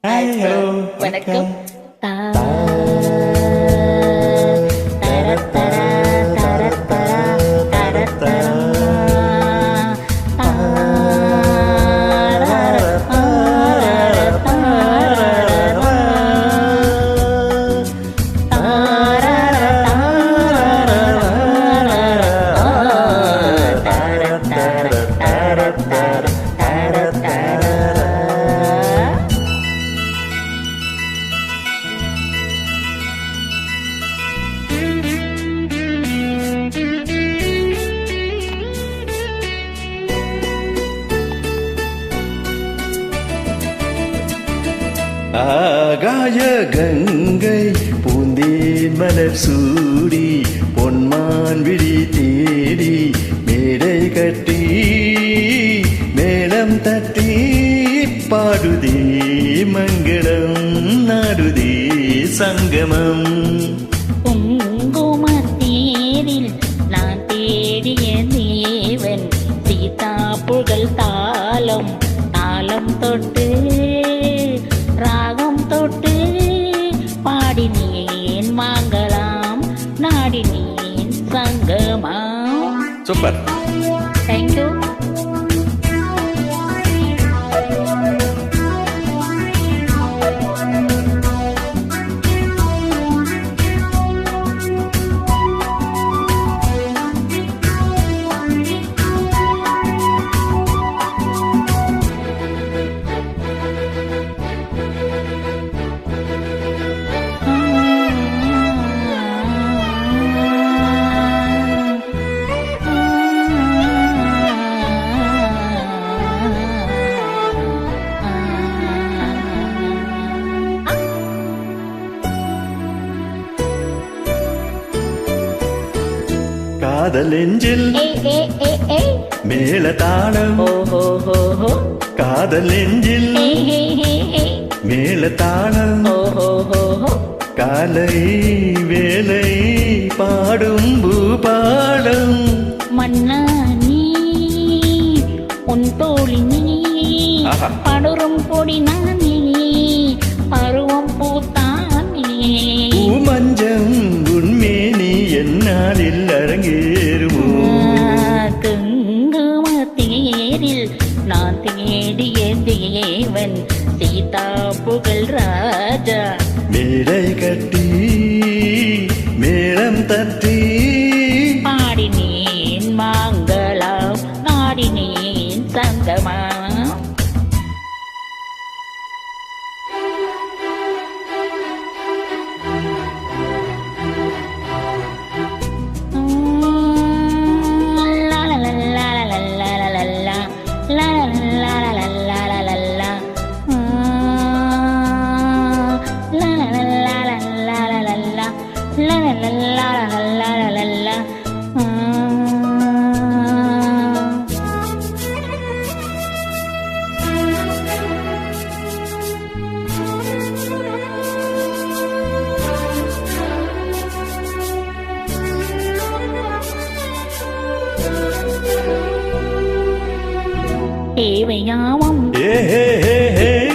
Hi hello வணக்கம். ஆகாய கங்கை பூந்தேன் மலர் சூடி பொன்மான் விழி தேடி மேடை கட்டி மேளம் தட்டி பாடுதே மங்களம் நாடுதே சங்கமம். குங்குமத்தேரில் நான் தேடிய தேவன் சீதா புகழ் தாளம் தாளம் தொட்டு ராகம் தொட்டு பாடினேன் வாங்கலாம் நாடினேன் சங்கமம். சூப்பர். தேங்க்யூ. காதல் நெஞ்சில் மேல தாளம், காதல் நெஞ்சில் மேல தாளம், காலை வேலை பாடும் பூபாடம். மன்னா நீ உன் தோழி நீ படுறும் பொடி நானே பருவம் பூத்தானே மஞ்சம் உண்மேனி என்னாலில் அரங்கேறுமோ. குங்குமத்தேரில் நான் தேடிய தேவன் சீதா புகழ் ராஜா மேடை கட்டி மேளம் தட்டி பாடினேன் மாங்கலாம் நாடினேன் சங்கமா. தேவையாவும்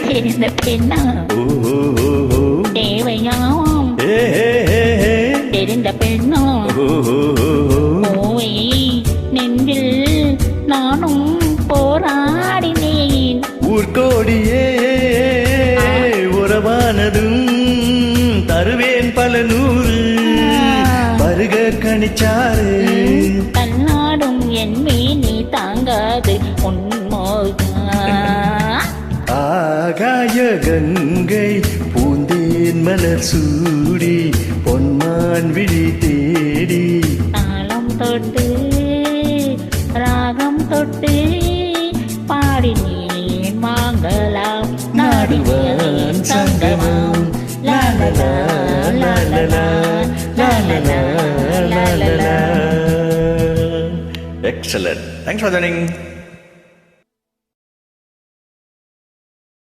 தெரிந்த பெண்ணா தேவையாவும் தெரிந்த பெண்ணா ஓவை நெஞ்சில் நானும் போராடினேன். ஊர்கோடியே உறவானதும் தருவேன் பல நூறு பருக கணிச்சாரு. தன்னாடும் என் மேனி தாங்காது உன்மோகா. ஆகாய கங்கை பூந்தேன் மலர் சூடி பொன்மான் விழி தேடி தாளம் தொட்டு ராகம் தொட்டு பாடினேன் மாங்கலாம் நாடினேன் சங்கமம். லாலலா லாலலா லாலலா லாலலா. Excellent. Thanks for joining.